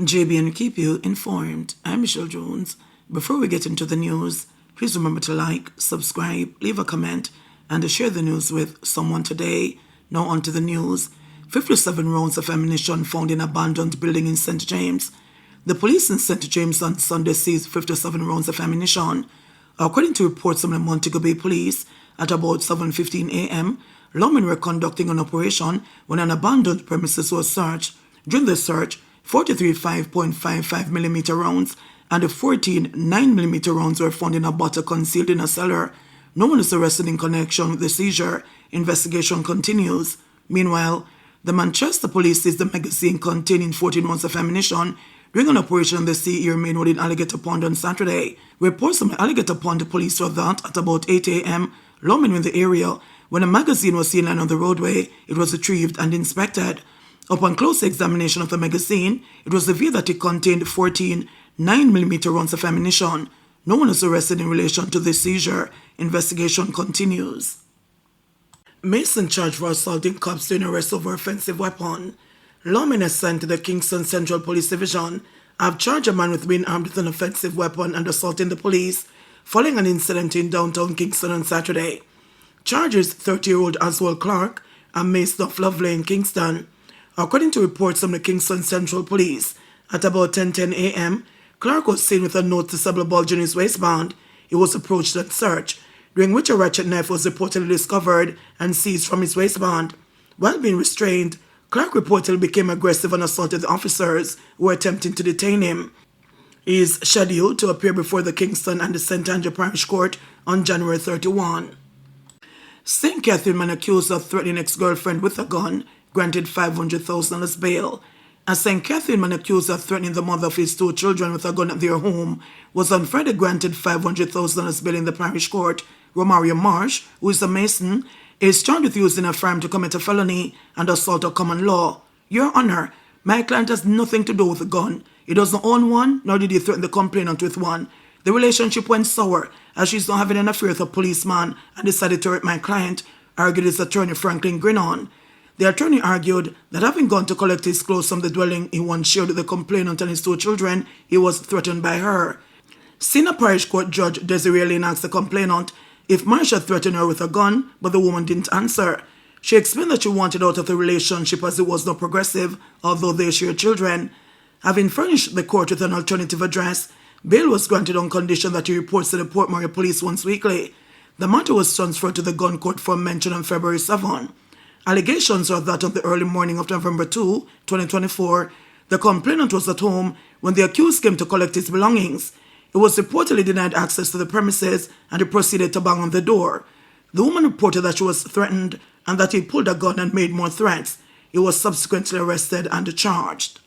JBNN keep you informed. I'm Michelle Jones. Before we get into the news, please remember to like, subscribe, leave a comment, and to share the news with someone today. Now on to the news. 57 rounds of ammunition found in abandoned building in St. James. The police in St. James on Sunday seized 57 rounds of ammunition. According to reports from the Montego Bay Police, at about 7:15 a.m., lawmen were conducting an operation when an abandoned premises was searched. During the search, 43 5.55mm rounds and 14 9mm rounds were found in a bottle concealed in a cellar. No one is arrested in connection with the seizure. Investigation continues. Meanwhile, the Manchester police seized the magazine containing 14 rounds of ammunition during an operation in the Sea Air Main Road in Alligator Pond on Saturday. Reports from the Alligator Pond police were that at about 8 a.m., lawmen were in the area. When a magazine was seen lying on the roadway, it was retrieved and inspected. Upon close examination of the magazine, it was revealed that it contained 14 9mm rounds of ammunition. No one is arrested in relation to this seizure. Investigation continues. Mason charged for assaulting cops during arrest over offensive weapon. Lawmen assigned to the Kingston Central Police Division have charged a man with being armed with an offensive weapon and assaulting the police following an incident in downtown Kingston on Saturday. Charges 30-year-old Oswald Clark and Mason of Lovely in Kingston. According to reports from the Kingston Central Police, at about 10:10 a.m., Clark was seen with a noticeable bulge in his waistband. He was approached and searched, during which a ratchet knife was reportedly discovered and seized from his waistband. While being restrained, Clark reportedly became aggressive and assaulted the officers who were attempting to detain him. He is scheduled to appear before the Kingston and the St. Andrew Parish Court on January 31. St. Catherine man accused of threatening ex-girlfriend with a gun granted $500,000 bail. A St. Catherine man accused of threatening the mother of his 2 children with a gun at their home was on Friday granted $500,000 bail in the parish court. Romario Marsh, who is a Mason, is charged with using a firearm to commit a felony and assault of common law. Your Honor, my client has nothing to do with a gun. He doesn't own one, nor did he threaten the complainant with one. The relationship went sour as she's not having an affair with a policeman and decided to hurt my client, argued his attorney Franklin Grinnon. The attorney argued that having gone to collect his clothes from the dwelling he once shared with the complainant and his 2 children, he was threatened by her. Senior Parish Court Judge Desiree Lane asked the complainant if Marsh had threatened her with a gun, but the woman didn't answer. She explained that she wanted out of the relationship as it was not progressive, although they shared children. Having furnished the court with an alternative address, bail was granted on condition that he reports to the Port Murray Police once weekly. The matter was transferred to the gun court for mention on February 7. Allegations are that on the early morning of November 2, 2024, the complainant was at home when the accused came to collect his belongings. He was reportedly denied access to the premises and he proceeded to bang on the door. The woman reported that she was threatened and that he pulled a gun and made more threats. He was subsequently arrested and charged.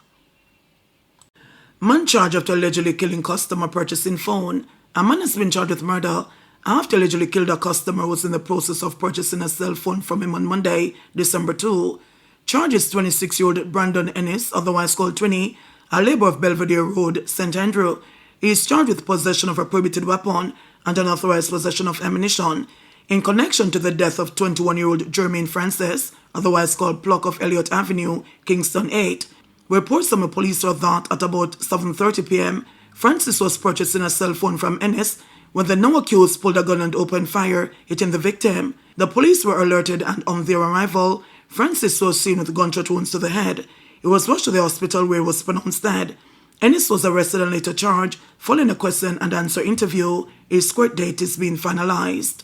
Man charged after allegedly killing customer purchasing phone. A man has been charged with murder after allegedly killed a customer who was in the process of purchasing a cell phone from him on Monday, December 2. Charges 26-year-old Brandon Ennis, otherwise called Twinny, a labor of Belvedere Road, St. Andrew. He is charged with possession of a prohibited weapon and unauthorized possession of ammunition in connection to the death of 21-year-old Jermaine Francis, otherwise called Pluck of Elliott Avenue, Kingston 8. Reports from the police are that at about 7:30 p.m., Francis was purchasing a cell phone from Ennis when the now accused pulled a gun and opened fire, hitting the victim. The police were alerted and on their arrival, Francis was seen with gunshot wounds to the head. He was rushed to the hospital where he was pronounced dead. Ennis was arrested and later charged. Following a question and answer interview, his court date is being finalized.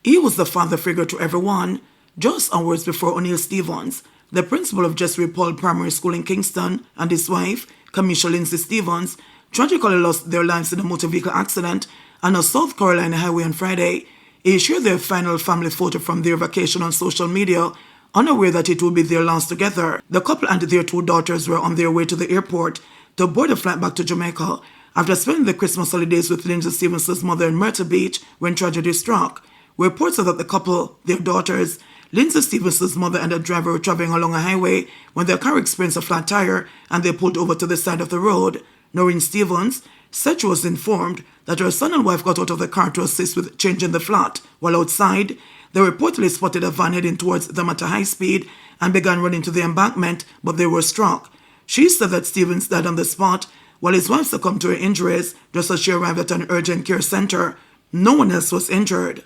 He was the father figure to everyone. Just hours before O'Neill Stevens, the principal of Jess Paul Primary School in Kingston, and his wife, Kamisha Lindsay Stevens, tragically lost their lives in a motor vehicle accident on a South Carolina highway on Friday. They shared their final family photo from their vacation on social media, unaware that it would be their last together. The couple and their 2 daughters were on their way to the airport to board a flight back to Jamaica after spending the Christmas holidays with Lindsay Stevens' mother in Myrtle Beach when tragedy struck. Reports are that the couple, their daughters, Lindsay Stevens' mother and a driver were traveling along a highway when their car experienced a flat tire and they pulled over to the side of the road. Noreen Stevens said she was informed that her son and wife got out of the car to assist with changing the flat. While outside, they reportedly spotted a van heading towards them at a high speed and began running to the embankment, but they were struck. She said that Stevens died on the spot while his wife succumbed to her injuries just as she arrived at an urgent care center. No one else was injured.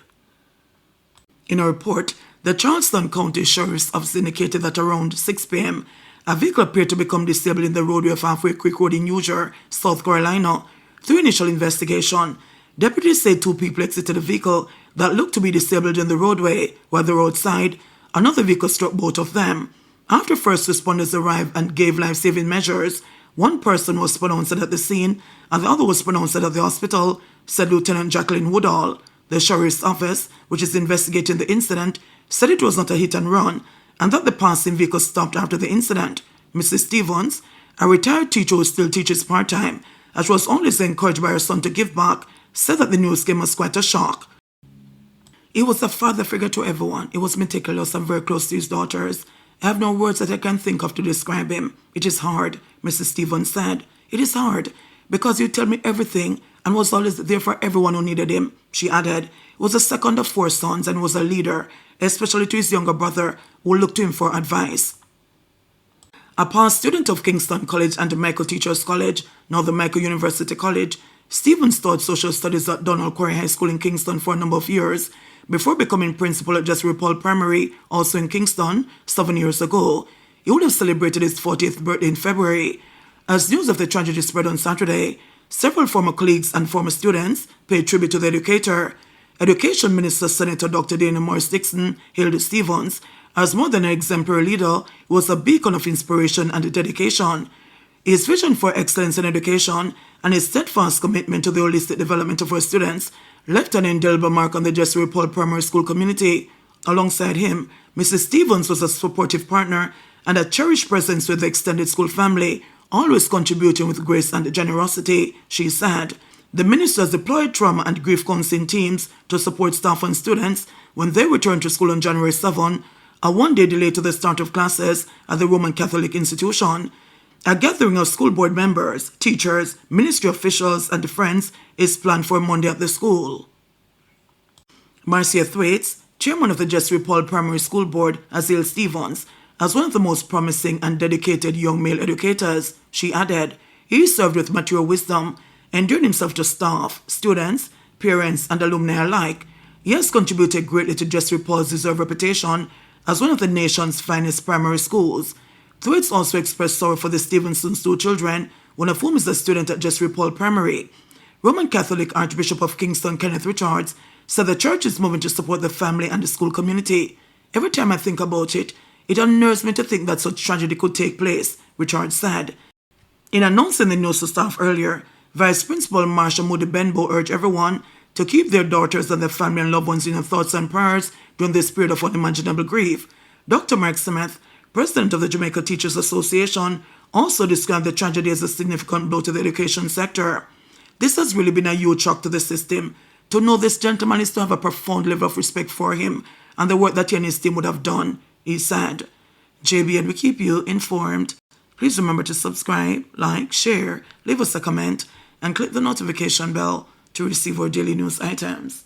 In a report, the Charleston County Sheriff's Office indicated that around 6 p.m., a vehicle appeared to become disabled in the roadway of Halfway Creek Road in Hoosier, South Carolina. Through initial investigation, deputies said 2 people exited a vehicle that looked to be disabled in the roadway, while the roadside, another vehicle struck both of them. After first responders arrived and gave life-saving measures, one person was pronounced at the scene and the other was pronounced at the hospital, said Lieutenant Jacqueline Woodall. The sheriff's office, which is investigating the incident, said it was not a hit and run and that the passing vehicle stopped after the incident. Mrs. Stevens, a retired teacher who still teaches part-time, as was always encouraged by her son to give back, said that the news came as quite a shock. He was a father figure to everyone. He was meticulous and very close to his daughters. I have no words that I can think of to describe him. It is hard, Mrs. Stevens said. It is hard, because you tell me everything and was always there for everyone who needed him, she added. He was the second of 4 sons and was a leader, especially to his younger brother, who looked to him for advice. A past student of Kingston College and the Michael Teachers College, now the Michael University College, Stevens taught social studies at Donald Quarry High School in Kingston for a number of years, before becoming principal at Jess Paul Primary, also in Kingston, 7 years ago. He would have celebrated his 40th birthday in February. As news of the tragedy spread on Saturday, several former colleagues and former students paid tribute to the educator. Education Minister Senator Dr. Dana Morris Dixon hailed Stevens as more than an exemplary leader. He was a beacon of inspiration and dedication. His vision for excellence in education and his steadfast commitment to the holistic development of our students left an indelible mark on the Jess Paul Primary School community. Alongside him, Mrs. Stevens was a supportive partner and a cherished presence with the extended school family, always contributing with grace and generosity, she said. The minister has deployed trauma and grief counseling teams to support staff and students when they returned to school on January 7, a one-day delay to the start of classes at the Roman Catholic institution. A gathering of school board members, teachers, ministry officials, and friends is planned for Monday at the school. Marcia Thwaites, chairman of the Jess Paul Primary School Board, has hailed Stevens as one of the most promising and dedicated young male educators. She added, he served with mature wisdom, endearing himself to staff, students, parents, and alumni alike. He has contributed greatly to Jess Paul's deserved reputation as one of the nation's finest primary schools. Thwaites also expressed sorrow for the Stevenson's 2 children, one of whom is a student at Jess Paul Primary. Roman Catholic Archbishop of Kingston Kenneth Richards said the church is moving to support the family and the school community. Every time I think about it, it unnerves me to think that such tragedy could take place, Richards said. In announcing the news to staff earlier, Vice Principal Marsha Moody Benbow urged everyone to keep their daughters and their family and loved ones in their thoughts and prayers during this period of unimaginable grief. Dr. Mark Smith, president of the Jamaica Teachers Association, also described the tragedy as a significant blow to the education sector. This has really been a huge shock to the system. To know this gentleman is to have a profound level of respect for him and the work that he and his team would have done, he said. JBNN will keep you informed. Please remember to subscribe, like, share, leave us a comment, and click the notification bell to receive our daily news items.